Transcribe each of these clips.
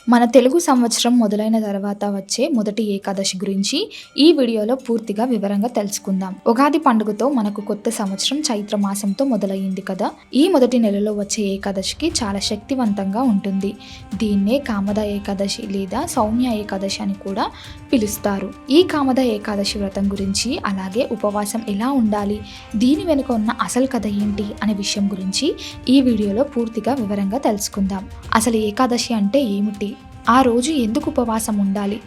మన తెలుగు సంవత్సరం మొదలైన తర్వాత వచ్చే మొదటి ఏకాదశి గురించి ఈ వీడియోలో పూర్తిగా వివరంగా తెలుసుకుందాం. ఉగాది పండుగతో మనకు కొత్త సంవత్సరం చైత్ర మాసంతో మొదలయ్యింది కదా. ఈ మొదటి నెలలో వచ్చే ఏకాదశికి చాలా శక్తివంతంగా ఉంటుంది. దీన్నే కామద ఏకాదశి లేదా సౌమ్య ఏకాదశి అని కూడా పిలుస్తారు. ఈ కామద ఏకాదశి వ్రతం గురించి, అలాగే ఉపవాసం ఎలా ఉండాలి, దీని వెనుక ఉన్న అసలు కథ ఏంటి అనే విషయం గురించి ఈ వీడియోలో పూర్తిగా వివరంగా తెలుసుకుందాం. అసలు ఏకాదశి అంటే ఏమిటి, ఆ రోజు ఎందుకు ఉపవాసం ఉండాలి,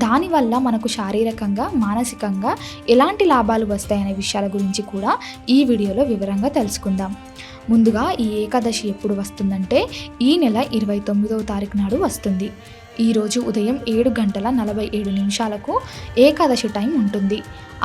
దానివల్ల మనకు శారీరకంగా మానసికంగా ఎలాంటి లాభాలు వస్తాయనే విషయాల గురించి కూడా ఈ వీడియోలో వివరంగా తెలుసుకుందాం. ముందుగా ఈ ఏకాదశి ఎప్పుడు వస్తుందంటే ఈ నెల 29వ తారీఖు నాడు వస్తుంది. ఈరోజు ఉదయం 7:47 ఏకాదశి టైం ఉంటుంది.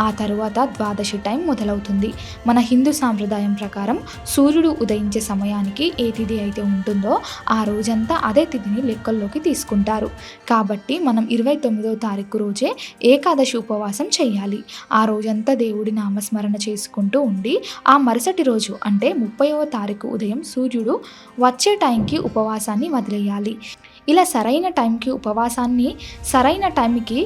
ఆ తరువాత ద్వాదశి టైం మొదలవుతుంది. మన హిందూ సాంప్రదాయం ప్రకారం సూర్యుడు ఉదయించే సమయానికి ఏ తిథి అయితే ఉంటుందో ఆ రోజంతా అదే తిథిని లెక్కల్లోకి తీసుకుంటారు. కాబట్టి మనం 29వ తారీఖు రోజే ఏకాదశి ఉపవాసం చేయాలి. ఆ రోజంతా దేవుడి నామస్మరణ చేసుకుంటూ ఉండి ఆ మరుసటి రోజు అంటే 30వ తారీఖు ఉదయం సూర్యుడు వచ్చే టైంకి ఉపవాసాన్ని వదిలేయాలి. ఇలా సరైన టైంకి ఉపవాసాన్ని సరైన టైంకి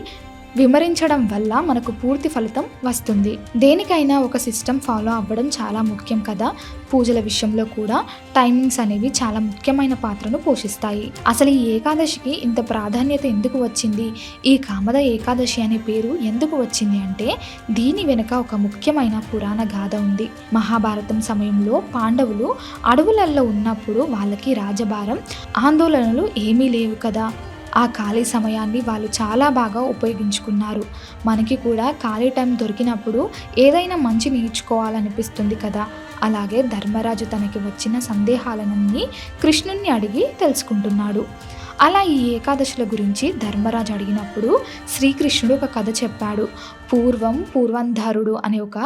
విమరించడం వల్ల మనకు పూర్తి ఫలితం వస్తుంది. దేనికైనా ఒక సిస్టమ్ ఫాలో అవ్వడం చాలా ముఖ్యం కదా. పూజల విషయంలో కూడా టైమింగ్స్ అనేవి చాలా ముఖ్యమైన పాత్రను పోషిస్తాయి. అసలు ఈ ఏకాదశికి ఇంత ప్రాధాన్యత ఎందుకు వచ్చింది, ఈ కామద ఏకాదశి అనే పేరు ఎందుకు వచ్చింది అంటే దీని వెనుక ఒక ముఖ్యమైన పురాణ గాథ ఉంది. మహాభారతం సమయంలో పాండవులు అడవులలో ఉన్నప్పుడు వాళ్ళకి రాజభారం, ఆందోళనలు ఏమీ లేవు కదా. ఆ ఖాళీ సమయాన్ని వాళ్ళు చాలా బాగా ఉపయోగించుకున్నారు. మనకి కూడా ఖాళీ టైం దొరికినప్పుడు ఏదైనా మంచి నేర్చుకోవాలనిపిస్తుంది కదా. అలాగే ధర్మరాజు తనకి వచ్చిన సందేహాలన్నీ కృష్ణుణ్ణి అడిగి తెలుసుకుంటున్నాడు. అలా ఈ ఏకాదశుల గురించి ధర్మరాజు అడిగినప్పుడు శ్రీకృష్ణుడు ఒక కథ చెప్పాడు. పూర్వంధరుడు అనే ఒక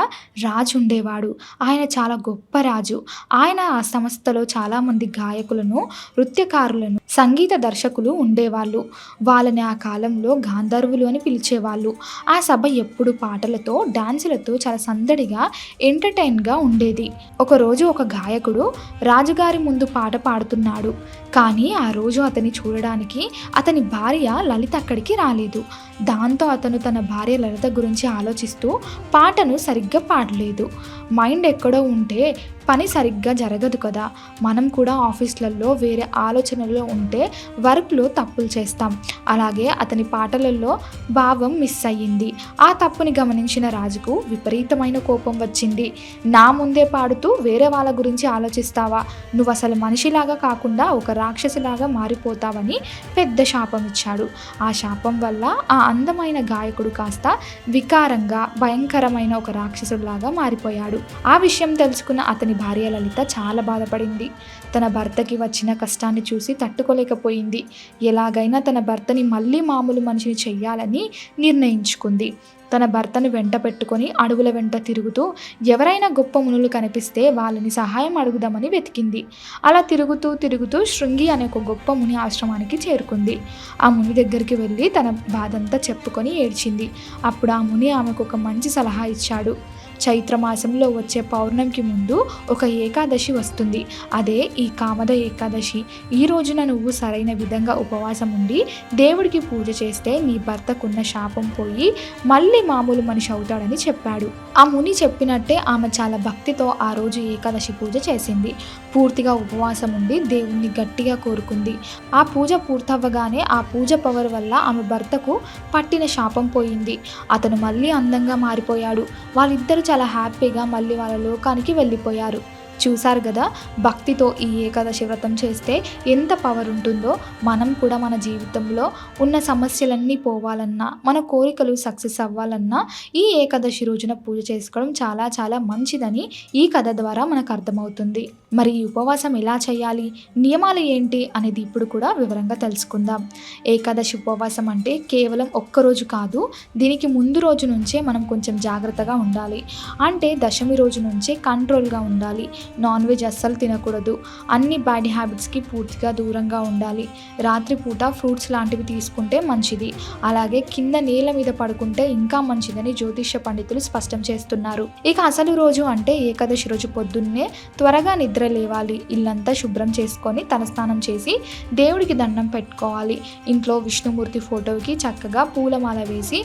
రాజు ఉండేవాడు. ఆయన చాలా గొప్ప రాజు. ఆయన ఆ సంస్థలో చాలామంది గాయకులను, నృత్యకారులను, సంగీత దర్శకులు ఉండేవాళ్ళు. వాళ్ళని ఆ కాలంలో గాంధర్వులు అని పిలిచేవాళ్ళు. ఆ సభ ఎప్పుడు పాటలతో, డాన్సులతో చాలా సందడిగా, ఎంటర్టైన్గా ఉండేది. ఒకరోజు ఒక గాయకుడు రాజుగారి ముందు పాట పాడుతున్నాడు. కానీ ఆ రోజు అతన్ని చూడడానికి అతని భార్య లలిత అక్కడికి రాలేదు. దాంతో అతను తన భార్య లలిత గురించి ఆలోచిస్తూ పాటను సరిగ్గా పాడలేదు. మైండ్ ఎక్కడో ఉంటే పని సరిగ్గా జరగదు కదా. మనం కూడా ఆఫీస్లలో వేరే ఆలోచనలో ఉంటే వర్క్లో తప్పులు చేస్తాం. అలాగే అతని పాటలలో భావం మిస్ అయ్యింది. ఆ తప్పుని గమనించిన రాజుకు విపరీతమైన కోపం వచ్చింది. నా ముందే పాడుతూ వేరే వాళ్ళ గురించి ఆలోచిస్తావా, నువ్వు అసలు మనిషిలాగా కాకుండా ఒక రాక్షసిలాగా మారిపోతావని పెద్ద శాపం ఇచ్చాడు. ఆ శాపం వల్ల ఆ అందమైన గాయకుడు కాస్త వికారంగా, భయంకరమైన ఒక రాక్షసుడిలాగా మారిపోయాడు. ఆ విషయం తెలుసుకున్న అతని భార్య లలిత చాలా బాధపడింది. తన భర్తకి వచ్చిన కష్టాన్ని చూసి తట్టుకోలేకపోయింది. ఎలాగైనా తన భర్తని మళ్ళీ మామూలు మనిషిని చెయ్యాలని నిర్ణయించుకుంది. తన భర్తను వెంట పెట్టుకొని అడవుల వెంట తిరుగుతూ ఎవరైనా గొప్ప మునులు కనిపిస్తే వాళ్ళని సహాయం అడుగుదామని వెతికింది. అలా తిరుగుతూ శృంగి అనే ఒక గొప్ప ముని ఆశ్రమానికి చేరుకుంది. ఆ ముని దగ్గరికి వెళ్ళి తన బాధంతా చెప్పుకొని ఏడ్చింది. అప్పుడు ఆ ముని ఆమెకు ఒక మంచి సలహా ఇచ్చాడు. చైత్రమాసంలో వచ్చే పౌర్ణమికి ముందు ఒక ఏకాదశి వస్తుంది. అదే ఈ కామద ఏకాదశి. ఈ రోజున నువ్వు సరైన విధంగా ఉపవాసం ఉండి దేవుడికి పూజ చేస్తే నీ భర్తకున్న శాపం పోయి మళ్ళీ మామూలు మనిషి అవుతాడని చెప్పాడు. ఆ ముని చెప్పినట్టే ఆమె చాలా భక్తితో ఆ రోజు ఏకాదశి పూజ చేసింది. పూర్తిగా ఉపవాసం ఉండి దేవుణ్ణి గట్టిగా కోరుకుంది. ఆ పూజ పూర్తవ్వగానే ఆ పూజ పవర్ వల్ల ఆమె భర్తకు పట్టిన శాపం పోయింది. అతను మళ్ళీ అందంగా మారిపోయాడు. వాళ్ళిద్దరూ చాలా హ్యాపీగా మళ్ళీ వాళ్ళ లోకానికి వెళ్ళిపోయారు. చూసారు కదా, భక్తితో ఈ ఏకాదశి వ్రతం చేస్తే ఎంత పవర్ ఉంటుందో. మనం కూడా మన జీవితంలో ఉన్న సమస్యలన్నీ పోవాలన్నా, మన కోరికలు సక్సెస్ అవ్వాలన్నా ఈ ఏకాదశి రోజున పూజ చేసుకోవడం చాలా చాలా మంచిదని ఈ కథ ద్వారా మనకు అర్థమవుతుంది. మరి ఈ ఉపవాసం ఎలా చేయాలి, నియమాలు ఏంటి అనేది ఇప్పుడు కూడా వివరంగా తెలుసుకుందాం. ఏకాదశి ఉపవాసం అంటే కేవలం ఒక్కరోజు కాదు. దీనికి ముందు రోజు నుంచే మనం కొంచెం జాగ్రత్తగా ఉండాలి. అంటే దశమి రోజు నుంచే కంట్రోల్గా ఉండాలి. నాన్ వెజ్ అస్సలు తినకూడదు. అన్ని బ్యాడ్ హ్యాబిట్స్కి పూర్తిగా దూరంగా ఉండాలి. రాత్రిపూట ఫ్రూట్స్ లాంటివి తీసుకుంటే మంచిది. అలాగే కింద నేల మీద పడుకుంటే ఇంకా మంచిదని జ్యోతిష్య పండితులు స్పష్టం చేస్తున్నారు. ఇక అసలు రోజు అంటే ఏకాదశి రోజు పొద్దున్నే త్వరగా నిద్ర లేవాలి. ఇల్లంతా శుభ్రం చేసుకొని తలస్నానం చేసి దేవుడికి దండం పెట్టుకోవాలి. ఇంట్లో విష్ణుమూర్తి ఫోటోకి చక్కగా పూలమాల వేసి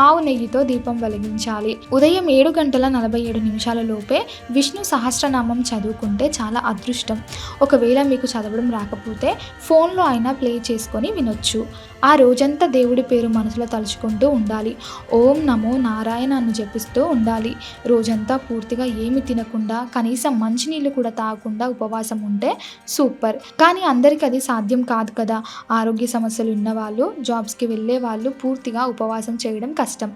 ఆవు నెయ్యితో దీపం వెలిగించాలి. ఉదయం 7:47 లోపే విష్ణు సహస్రనామం చదువుకుంటే చాలా అదృష్టం. ఒకవేళ మీకు చదవడం రాకపోతే ఫోన్లో అయినా ప్లే చేసుకొని వినొచ్చు. ఆ రోజంతా దేవుడి పేరు మనసులో తలుచుకుంటూ ఉండాలి. ఓం నమో నారాయణ అని జపిస్తూ ఉండాలి. రోజంతా పూర్తిగా ఏమి తినకుండా కనీసం మంచినీళ్ళు కూడా తాగకుండా ఉపవాసం ఉంటే సూపర్. కానీ అందరికీ అది సాధ్యం కాదు కదా. ఆరోగ్య సమస్యలు ఉన్నవాళ్ళు, జాబ్స్కి వెళ్ళే వాళ్ళు పూర్తిగా ఉపవాసం చేయడం కష్టం.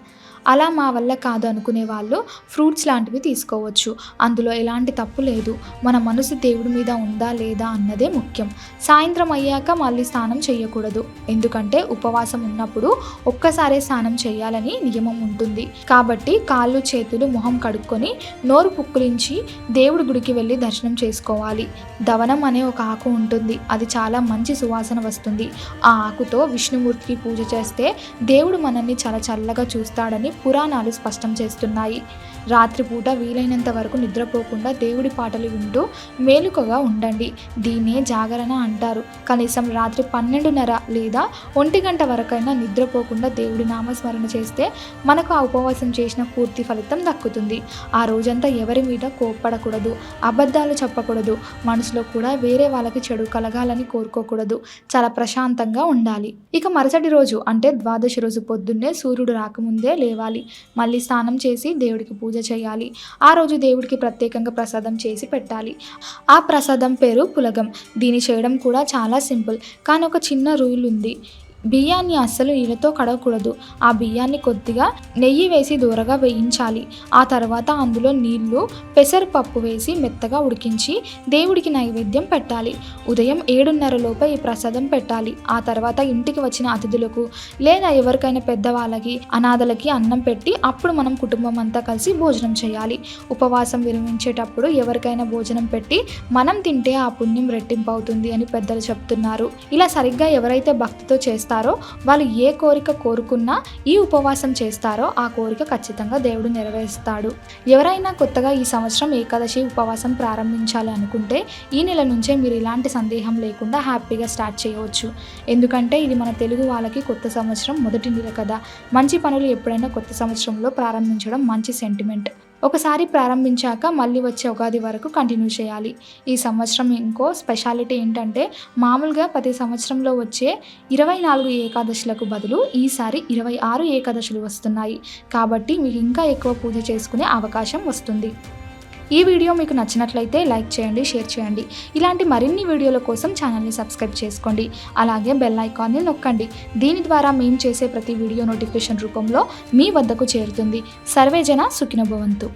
అలా మా వల్ల కాదు అనుకునే వాళ్ళు ఫ్రూట్స్ లాంటివి తీసుకోవచ్చు. అందులో ఎలాంటి తప్పు లేదు. మన మనసు దేవుడి మీద ఉందా లేదా అన్నదే ముఖ్యం. సాయంత్రం అయ్యాక మళ్ళీ స్నానం చేయకూడదు. ఎందుకంటే ఉపవాసం ఉన్నప్పుడు ఒక్కసారే స్నానం చేయాలని నియమం ఉంటుంది. కాబట్టి కాళ్ళు చేతులు మొహం కడుక్కొని నోరు పుక్కిలించి దేవుడి గుడికి వెళ్ళి దర్శనం చేసుకోవాలి. దవనం అనే ఒక ఆకు ఉంటుంది. అది చాలా మంచి సువాసన వస్తుంది. ఆ ఆకుతో విష్ణుమూర్తికి పూజ చేస్తే దేవుడు మనల్ని చాలా చల్లగా చూస్తాడని పురాణాలు స్పష్టం చేస్తున్నాయి. రాత్రిపూట వీలైనంత వరకు నిద్రపోకుండా దేవుడి పాటలు వింటూ మేలుకగా ఉండండి. దీన్నే జాగరణ అంటారు. కనీసం రాత్రి 12:30 లేదా 1 గంట వరకైనా నిద్రపోకుండా దేవుడి నామస్మరణ చేస్తే మనకు ఆ ఉపవాసం చేసిన పూర్తి ఫలితం దక్కుతుంది. ఆ రోజంతా ఎవరి మీద కోప్పడకూడదు, అబద్ధాలు చెప్పకూడదు, మనసులో కూడా వేరే వాళ్ళకి చెడు కలగాలని కోరుకోకూడదు. చాలా ప్రశాంతంగా ఉండాలి. ఇక మరుసటి రోజు అంటే ద్వాదశి రోజు పొద్దున్నే సూర్యుడు రాకముందే లేవాలి. మళ్ళీ స్నానం చేసి దేవుడికి పూజ చేయాలి. ఆ రోజు దేవుడికి ప్రత్యేకంగా ప్రసాదం చేసి పెట్టాలి. ఆ ప్రసాదం పేరు పులగం. దీన్ని చేయడం కూడా చాలా సింపుల్. కానీ ఒక చిన్న రూల్ ఉంది. బియ్యాన్ని అస్సలు నీళ్ళతో కడగకూడదు. ఆ బియ్యాన్ని కొద్దిగా నెయ్యి వేసి దూరగా వేయించాలి. ఆ తర్వాత అందులో నీళ్లు, పెసరపప్పు వేసి మెత్తగా ఉడికించి దేవుడికి నైవేద్యం పెట్టాలి. ఉదయం 7:30 లోపే ఈ ప్రసాదం పెట్టాలి. ఆ తర్వాత ఇంటికి వచ్చిన అతిథులకు లేదా ఎవరికైనా పెద్దవాళ్ళకి, అనాథలకి అన్నం పెట్టి అప్పుడు మనం కుటుంబం అంతా కలిసి భోజనం చేయాలి. ఉపవాసం విరమించేటప్పుడు ఎవరికైనా భోజనం పెట్టి మనం తింటే ఆ పుణ్యం రెట్టింపు అవుతుంది అని పెద్దలు చెప్తున్నారు. ఇలా సరిగ్గా ఎవరైతే భక్తితో చేస్తారో వాళ్ళు ఏ కోరిక కోరుకున్నా, ఈ ఉపవాసం చేస్తారో ఆ కోరిక ఖచ్చితంగా దేవుడు నెరవేరుస్తాడు. ఎవరైనా కొత్తగా ఈ సంవత్సరం ఏకాదశి ఉపవాసం ప్రారంభించాలి అనుకుంటే ఈ నెల నుంచే మీరు ఇలాంటి సందేహం లేకుండా హ్యాపీగా స్టార్ట్ చేయవచ్చు. ఎందుకంటే ఇది మన తెలుగు వాళ్ళకి కొత్త సంవత్సరం మొదటి నెల కదా. మంచి పనులు ఎప్పుడైనా కొత్త సంవత్సరంలో ప్రారంభించడం మంచి సెంటిమెంట్. ఒకసారి ప్రారంభించాక మళ్ళీ వచ్చే ఉగాది వరకు కంటిన్యూ చేయాలి. ఈ సంవత్సరం ఇంకో స్పెషాలిటీ ఏంటంటే మామూలుగా ప్రతి సంవత్సరంలో వచ్చే 24 ఏకాదశులకు బదులు ఈసారి 26 ఏకాదశులు వస్తున్నాయి. కాబట్టి మీకు ఇంకా ఎక్కువ పూజ చేసుకునే అవకాశం వస్తుంది. ఈ వీడియో మీకు నచ్చినట్లయితే లైక్ చేయండి, షేర్ చేయండి. ఇలాంటి మరిన్ని వీడియోల కోసం ఛానల్ని సబ్స్క్రైబ్ చేసుకోండి. అలాగే బెల్ ఐకాన్ని నొక్కండి. దీని ద్వారా మేము చేసే ప్రతి వీడియో నోటిఫికేషన్ రూపంలో మీ వద్దకు చేరుతుంది. సర్వేజన సుఖినో భవంతు.